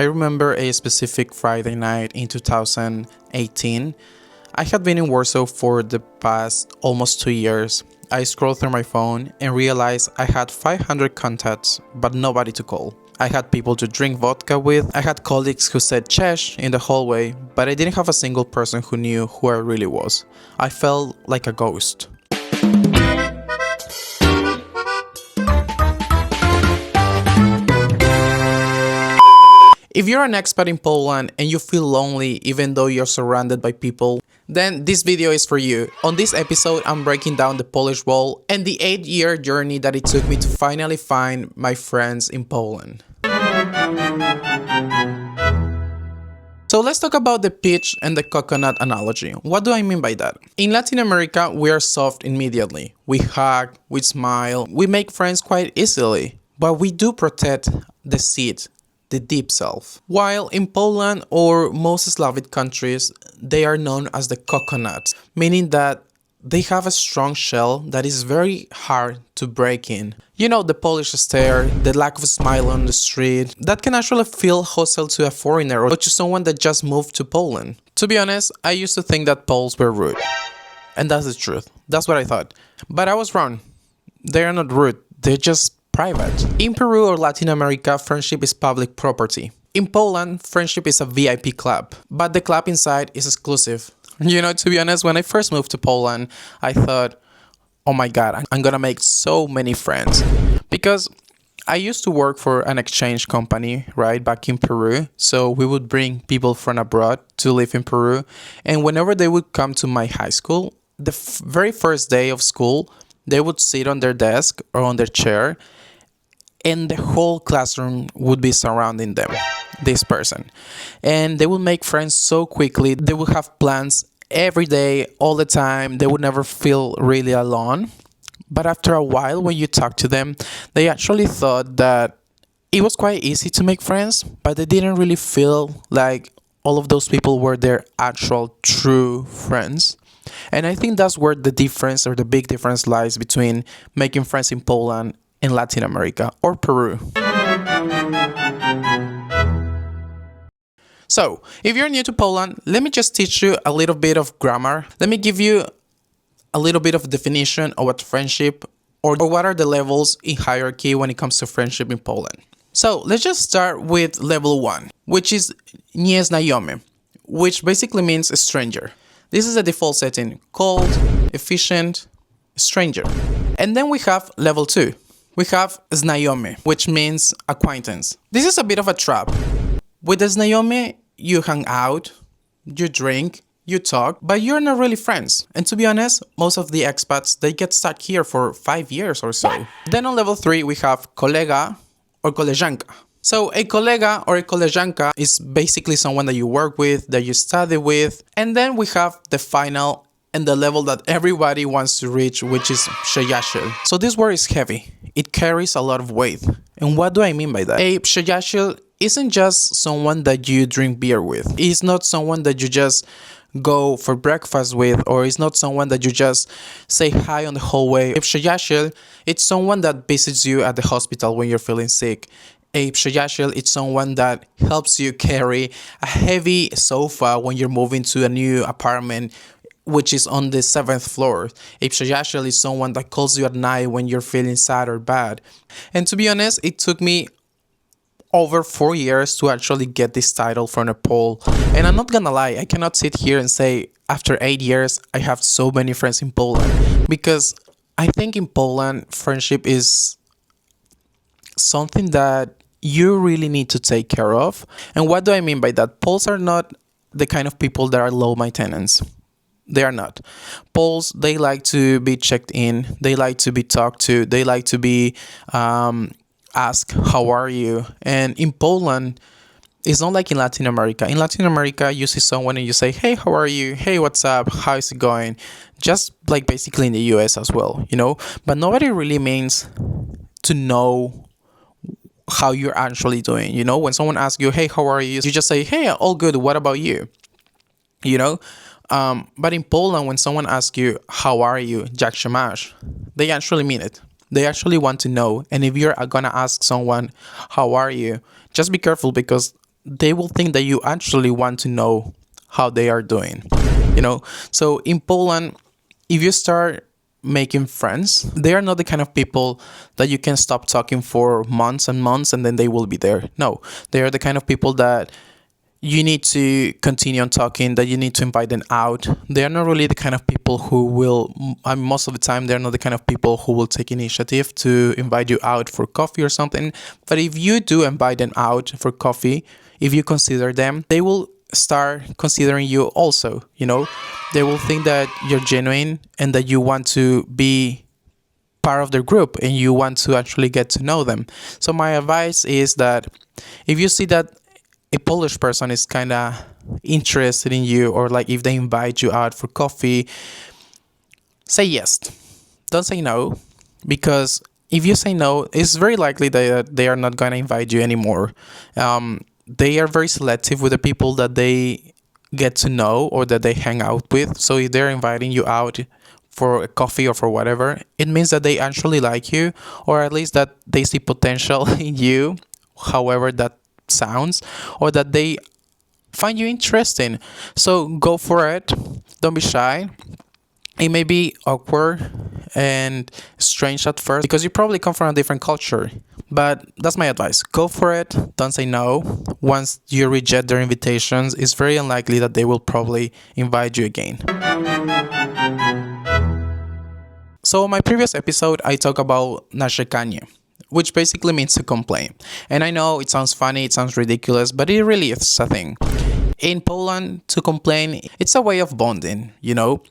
I remember a specific Friday night in 2018. I had been in Warsaw for the past almost 2 years. I scrolled through my phone and realized I had 500 contacts, but nobody to call. I had people to drink vodka with, I had colleagues who said "Cześć" in the hallway, but I didn't have a single person who knew who I really was. I felt like a ghost. If you're an expat in Poland and you feel lonely even though you're surrounded by people, then this video is for you. On this episode, I'm breaking down the Polish wall and the 8-year journey that it took me to finally find my friends in Poland. So let's talk about the peach and the coconut analogy. What do I mean by that? In Latin America, we are soft immediately. We hug, we smile, we make friends quite easily, but we do protect the seed, the deep self. While in Poland or most Slavic countries, they are known as the coconut, meaning that they have a strong shell that is very hard to break in. You know, the Polish stare, the lack of a smile on the street, that can actually feel hostile to a foreigner or to someone that just moved to Poland. To be honest, I used to think that Poles were rude. And that's the truth. That's what I thought. But I was wrong. They are not rude. They're just private. In Peru or Latin America, friendship is public property. In Poland, friendship is a VIP club, but the club inside is exclusive. You know, to be honest, when I first moved to Poland, I thought, oh my god, I'm gonna make so many friends. Because I used to work for an exchange company, right, back in Peru. So we would bring people from abroad to live in Peru. And whenever they would come to my high school, the very first day of school, they would sit on their desk or on their chair, and the whole classroom would be surrounding them, this person. And they would make friends so quickly. They would have plans every day, all the time. They would never feel really alone. But after a while, when you talk to them, they actually thought that it was quite easy to make friends, but they didn't really feel like all of those people were their actual true friends. And I think that's where the difference or the big difference lies between making friends in Poland and Latin America or Peru. So, if you're new to Poland, let me just teach you a little bit of grammar. Let me give you a little bit of definition of what friendship or what are the levels in hierarchy when it comes to friendship in Poland. So, let's just start with level 1, which is nieznajomy, which basically means a stranger. This is a default setting, cold, efficient, stranger. And then we have level 2. We have znajomy, which means acquaintance. This is a bit of a trap. With the znajomy, you hang out, you drink, you talk, but you're not really friends. And to be honest, most of the expats, they get stuck here for 5 years or so. Then on level 3, we have kolega or koleżanka. So a kolega or a koleżanka is basically someone that you work with, that you study with. And then we have the final and the level that everybody wants to reach, which is Przyjaciel. So this word is heavy. It carries a lot of weight. And what do I mean by that? A Przyjaciel isn't just someone that you drink beer with. It's not someone that you just go for breakfast with, or it's not someone that you just say hi on the hallway. A Przyjaciel, it's someone that visits you at the hospital when you're feeling sick. A Przyjaciel, it's someone that helps you carry a heavy sofa when you're moving to a new apartment, which is on the 7th floor. A Przyjaciel is someone that calls you at night when you're feeling sad or bad. And to be honest, it took me over 4 years to actually get this title from a Pole. And I'm not gonna lie, I cannot sit here and say after 8 years I have so many friends in Poland, because I think in Poland friendship is something that you really need to take care of. And what do I mean by that? Poles are not the kind of people that are low maintenance. They are not. Poles, they like to be checked in. They like to be talked to. They like to be asked, how are you? And in Poland, it's not like in Latin America. In Latin America, you see someone and you say, hey, how are you? Hey, what's up? How is it going? Just like basically in the US as well, you know? But nobody really means to know how you're actually doing. You know, when someone asks you, hey, how are you? You just say, hey, all good. What about you? You know? But in Poland, when someone asks you, how are you, jak się masz, they actually mean it. They actually want to know. And if you're gonna ask someone, how are you, just be careful, because they will think that you actually want to know how they are doing, you know. So in Poland, if you start making friends, they are not the kind of people that you can stop talking for months and months and then they will be there. No, they are the kind of people that you need to continue on talking, that you need to invite them out. They're not really the kind of people who will, I mean, most of the time, they're not the kind of people who will take initiative to invite you out for coffee or something. But if you do invite them out for coffee, if you consider them, they will start considering you also, you know? They will think that you're genuine and that you want to be part of their group and you want to actually get to know them. So my advice is that if you see that a Polish person is kind of interested in you, or like if they invite you out for coffee, say yes. Don't say no, because if you say no, it's very likely that they are not going to invite you anymore. They are very selective with the people that they get to know or that they hang out with. So if they're inviting you out for a coffee or for whatever, it means that they actually like you, or at least that they see potential in you, however that sounds, or that they find you interesting. So go for it. Don't be shy. It may be awkward and strange at first because you probably come from a different culture, but that's my advice. Go for it. Don't say no. Once you reject their invitations, it's very unlikely that they will probably invite you again. So in my previous episode, I talked about narzekanie, which basically means to complain. And I know it sounds funny, it sounds ridiculous, but it really is a thing. In Poland, to complain, it's a way of bonding, you know?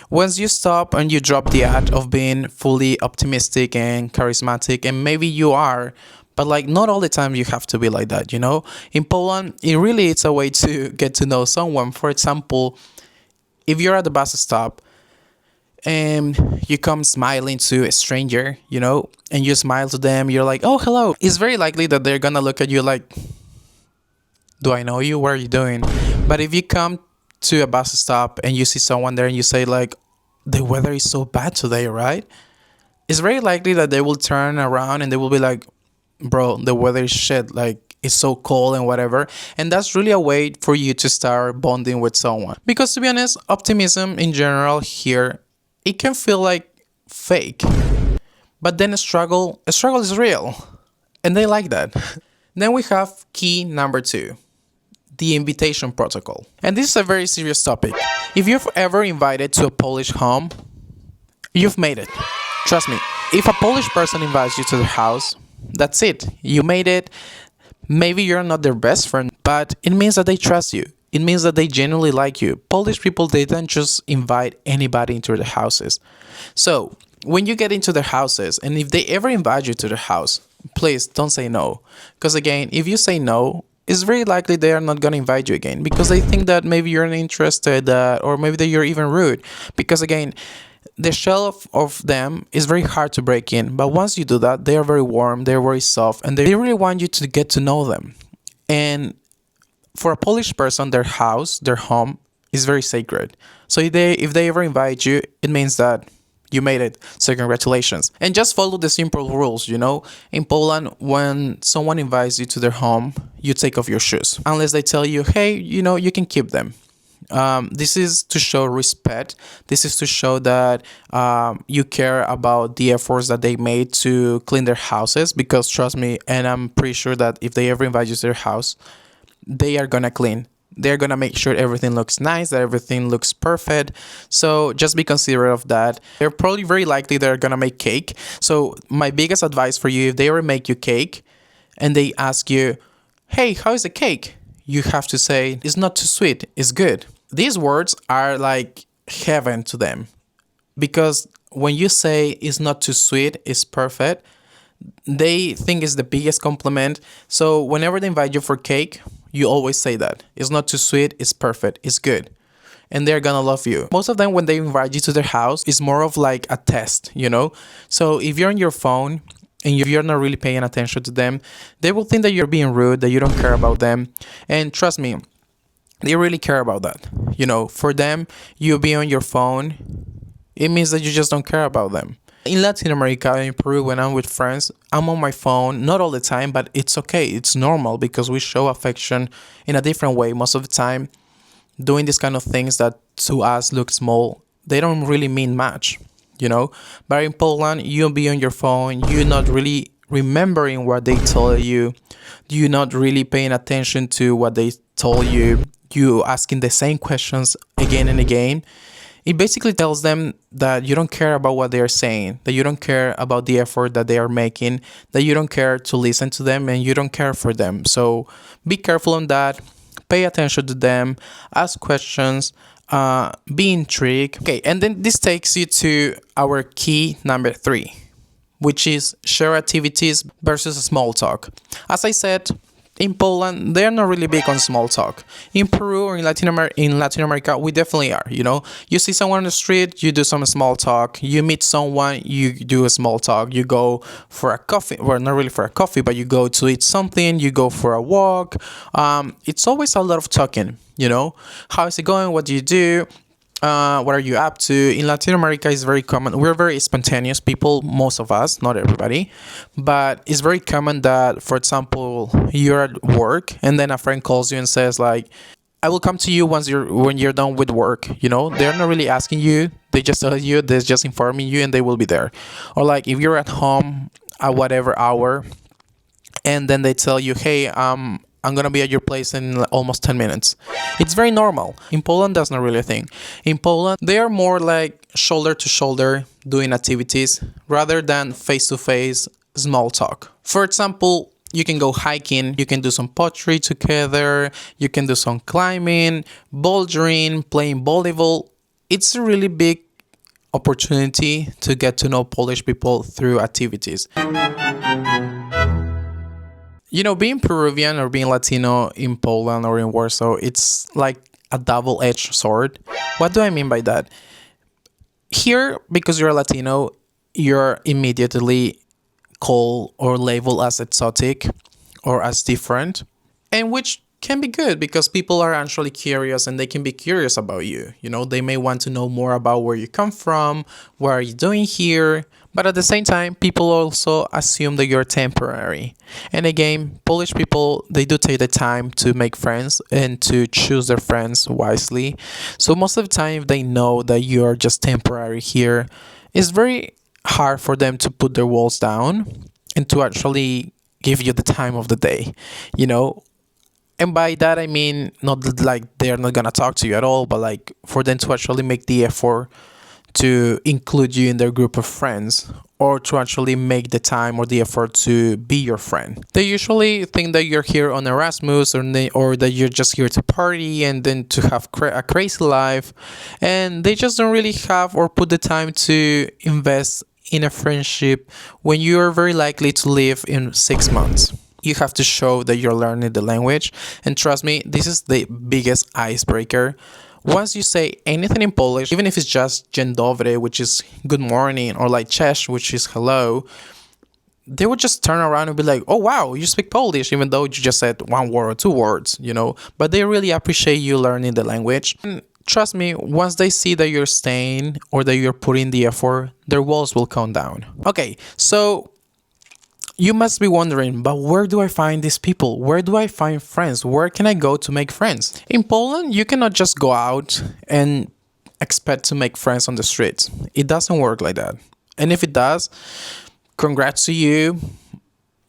Once you stop and you drop the act of being fully optimistic and charismatic, and maybe you are, but like not all the time you have to be like that, you know? In Poland, it's a way to get to know someone. For example, if you're at the bus stop, and you come smiling to a stranger, you know, and you smile to them, you're like, oh, hello. It's very likely that they're gonna look at you like, do I know you? What are you doing? But if you come to a bus stop and you see someone there and you say like, the weather is so bad today, right? It's very likely that they will turn around and they will be like, bro, the weather is shit. Like, it's so cold and whatever. And that's really a way for you to start bonding with someone. Because to be honest, optimism in general here, it can feel like fake, but then a struggle is real, and they like that. Then we have key number 2, the invitation protocol. And this is a very serious topic. If you've ever invited to a Polish home, you've made it. Trust me, if a Polish person invites you to their house, that's it. You made it. Maybe you're not their best friend, but it means that they trust you. It means that they genuinely like you. Polish people, they don't just invite anybody into their houses. So when you get into their houses, and if they ever invite you to their house, please don't say no. Because again, if you say no, it's very likely they are not going to invite you again because they think that maybe you're not interested, or maybe that you're even rude. Because again, the shell of them is very hard to break in. But once you do that, they are very warm, they're very soft, and they really want you to get to know them. And for a Polish person, their house, their home is very sacred. So if they ever invite you, it means that you made it. So congratulations. And just follow the simple rules, you know. In Poland, when someone invites you to their home, you take off your shoes. Unless they tell you, hey, you know, you can keep them. This is to show respect. This is to show that you care about the efforts that they made to clean their houses. Because trust me, and I'm pretty sure that if they ever invite you to their house, they are gonna clean. They're gonna make sure everything looks nice, that everything looks perfect. So just be considerate of that. They're probably very likely they're gonna make cake. So my biggest advice for you, if they ever make you cake and they ask you, hey, how is the cake? You have to say, it's not too sweet, it's good. These words are like heaven to them. Because when you say it's not too sweet, it's perfect, they think it's the biggest compliment. So whenever they invite you for cake, you always say that. It's not too sweet, it's perfect, it's good. And they're gonna love you. Most of them, when they invite you to their house, it's more of like a test, you know? So if you're on your phone and you're not really paying attention to them, they will think that you're being rude, that you don't care about them. And trust me, they really care about that. You know, for them, you being on your phone, it means that you just don't care about them. In Latin America, in Peru, when I'm with friends, I'm on my phone, not all the time, but it's okay. It's normal because we show affection in a different way most of the time. Doing these kind of things that to us look small, they don't really mean much, you know. But in Poland, you'll be on your phone, you're not really remembering what they told you, you're not really paying attention to what they told you, you asking the same questions again and again. It basically tells them that you don't care about what they're saying, that you don't care about the effort that they are making, that you don't care to listen to them and you don't care for them. So be careful on that. Pay attention to them, ask questions, be intrigued. Okay, and then this takes you to our key number 3, which is share activities versus small talk. As I said, in Poland, they're not really big on small talk. In Peru or in Latin America, we definitely are. You know, you see someone on the street, you do some small talk. You meet someone, you do a small talk. You go for a coffee, well, not really for a coffee, but you go to eat something. You go for a walk. It's always a lot of talking. You know, how is it going? What do you do? What are you up to? In Latin America, it's very common. We're very spontaneous people, most of us, not everybody, but it's very common that, for example, you're at work and then a friend calls you and says like, I will come to you when you're done with work. You know, they're not really asking you, they just tell you, they're just informing you and they will be there. Or like if you're at home at whatever hour and then they tell you, hey, I'm gonna be at your place in almost 10 minutes. It's very normal. In Poland, that's not really a thing. In Poland, they are more like shoulder to shoulder doing activities rather than face to face small talk. For example, you can go hiking, you can do some pottery together, you can do some climbing, bouldering, playing volleyball. It's a really big opportunity to get to know Polish people through activities. You know, being Peruvian or being Latino in Poland or in Warsaw, it's like a double-edged sword. What do I mean by that? Here, because you're Latino, you're immediately called or labeled as exotic or as different, and which can be good because people are actually curious and they can be curious about you. You know, they may want to know more about where you come from, what are you doing here. But at the same time, people also assume that you're temporary. And again, Polish people, they do take the time to make friends and to choose their friends wisely. So most of the time, if they know that you're just temporary here, it's very hard for them to put their walls down and to actually give you the time of the day, you know. And by that, I mean, not like they're not gonna talk to you at all, but like for them to actually make the effort to include you in their group of friends or to actually make the time or the effort to be your friend. They usually think that you're here on Erasmus or that you're just here to party and then to have a crazy life. And they just don't really have or put the time to invest in a friendship when you're very likely to leave in 6 months. You have to show that you're learning the language. And trust me, this is the biggest icebreaker. Once you say anything in Polish, even if it's just dzień dobry, which is good morning, or like cześć, which is hello, they would just turn around and be like, oh wow, you speak Polish, even though you just said 1 word or 2 words, you know. But they really appreciate you learning the language. And trust me, once they see that you're staying or that you're putting the effort, their walls will come down. Okay, so you must be wondering, but where do I find these people? Where do I find friends? Where can I go to make friends? In Poland, you cannot just go out and expect to make friends on the streets. It doesn't work like that. And if it does, congrats to you.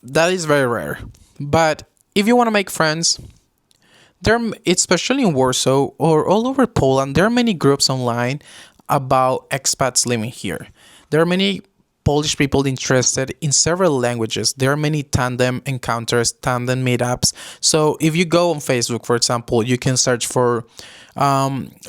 That is very rare. But if you want to make friends, especially in Warsaw or all over Poland, there are many groups online about expats living here. There are many Polish people interested in several languages. There are many tandem encounters, tandem meetups. So if you go on Facebook, for example, you can search for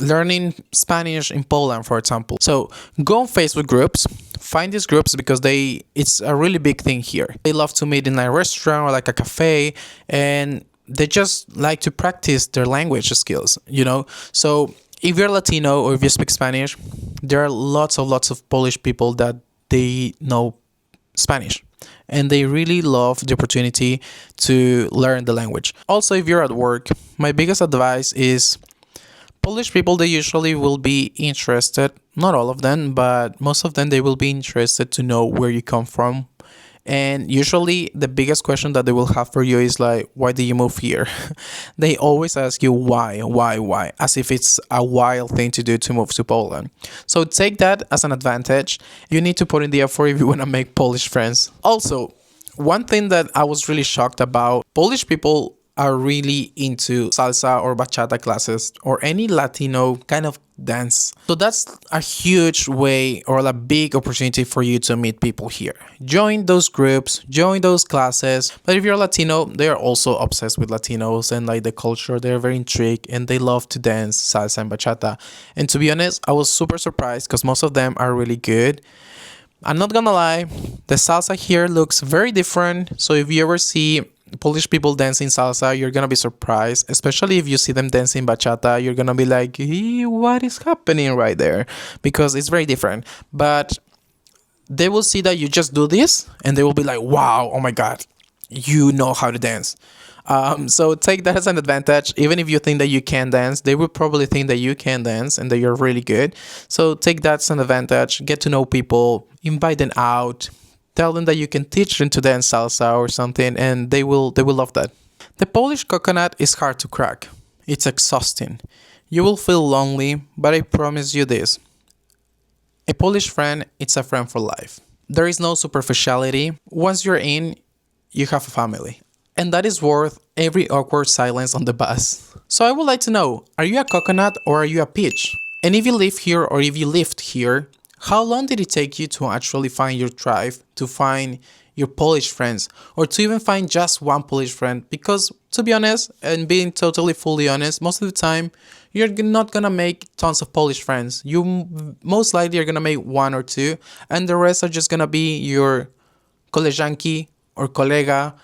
learning Spanish in Poland, for example. So go on Facebook groups, find these groups because it's a really big thing here. They love to meet in a restaurant or like a cafe, and they just like to practice their language skills, you know? So if you're Latino or if you speak Spanish, there are lots of Polish people that they know Spanish and they really love the opportunity to learn the language. Also, if you're at work, my biggest advice is Polish people, they usually will be interested, not all of them, but most of them, they will be interested to know where you come from. And usually the biggest question that they will have for you is like, why did you move here? They always ask you why, as if it's a wild thing to do to move to Poland. So take that as an advantage. You need to put in the effort if you want to make Polish friends. Also, one thing that I was really shocked about, Polish people are really into salsa or bachata classes or any Latino kind of dance. So that's a huge way or a big opportunity for you to meet people here. Join those groups, join those classes. But if you're Latino, they are also obsessed with Latinos and like the culture. They're very intrigued and they love to dance salsa and bachata. And to be honest, I was super surprised because most of them are really good. I'm not gonna lie, the salsa here looks very different. So if you ever see Polish people dancing salsa, you're gonna be surprised, especially if you see them dancing bachata. You're gonna be like, what is happening right there? Because it's very different. But they will see that you just do this and they will be like, wow, oh my god, you know how to dance. So take that as an advantage. Even if you think that you can dance, they will probably think that you can dance and that you're really good. So take that as an advantage. Get to know people, invite them out, tell them that you can teach them to dance salsa or something, and they will love that. The Polish coconut is hard to crack. It's exhausting. You will feel lonely, but I promise you this. A Polish friend, it's a friend for life. There is no superficiality. Once you're in, you have a family. And that is worth every awkward silence on the bus. So I would like to know, are you a coconut or are you a peach? And if you live here or if you lived here, how long did it take you to actually find your tribe, to find your Polish friends, or to even find just one Polish friend? Because to be honest, and being totally fully honest, most of the time, you're not gonna make tons of Polish friends. You most likely are gonna make one or two, and the rest are just gonna be your koleżanki or kolega,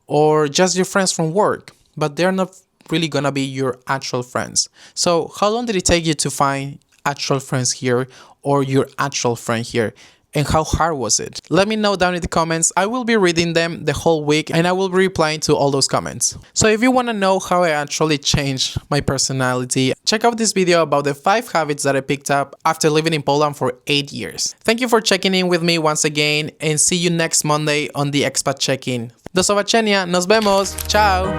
or just your friends from work, but they're not really gonna be your actual friends. So how long did it take you to find actual friends here or your actual friend here? And how hard was it? Let me know down in the comments. I will be reading them the whole week and I will be replying to all those comments. So if you want to know how I actually changed my personality, check out this video about the 5 habits that I picked up after living in Poland for 8 years. Thank you for checking in with me once again and see you next Monday on the Expat Check-in. Do zobaczenia, nos vemos, ciao!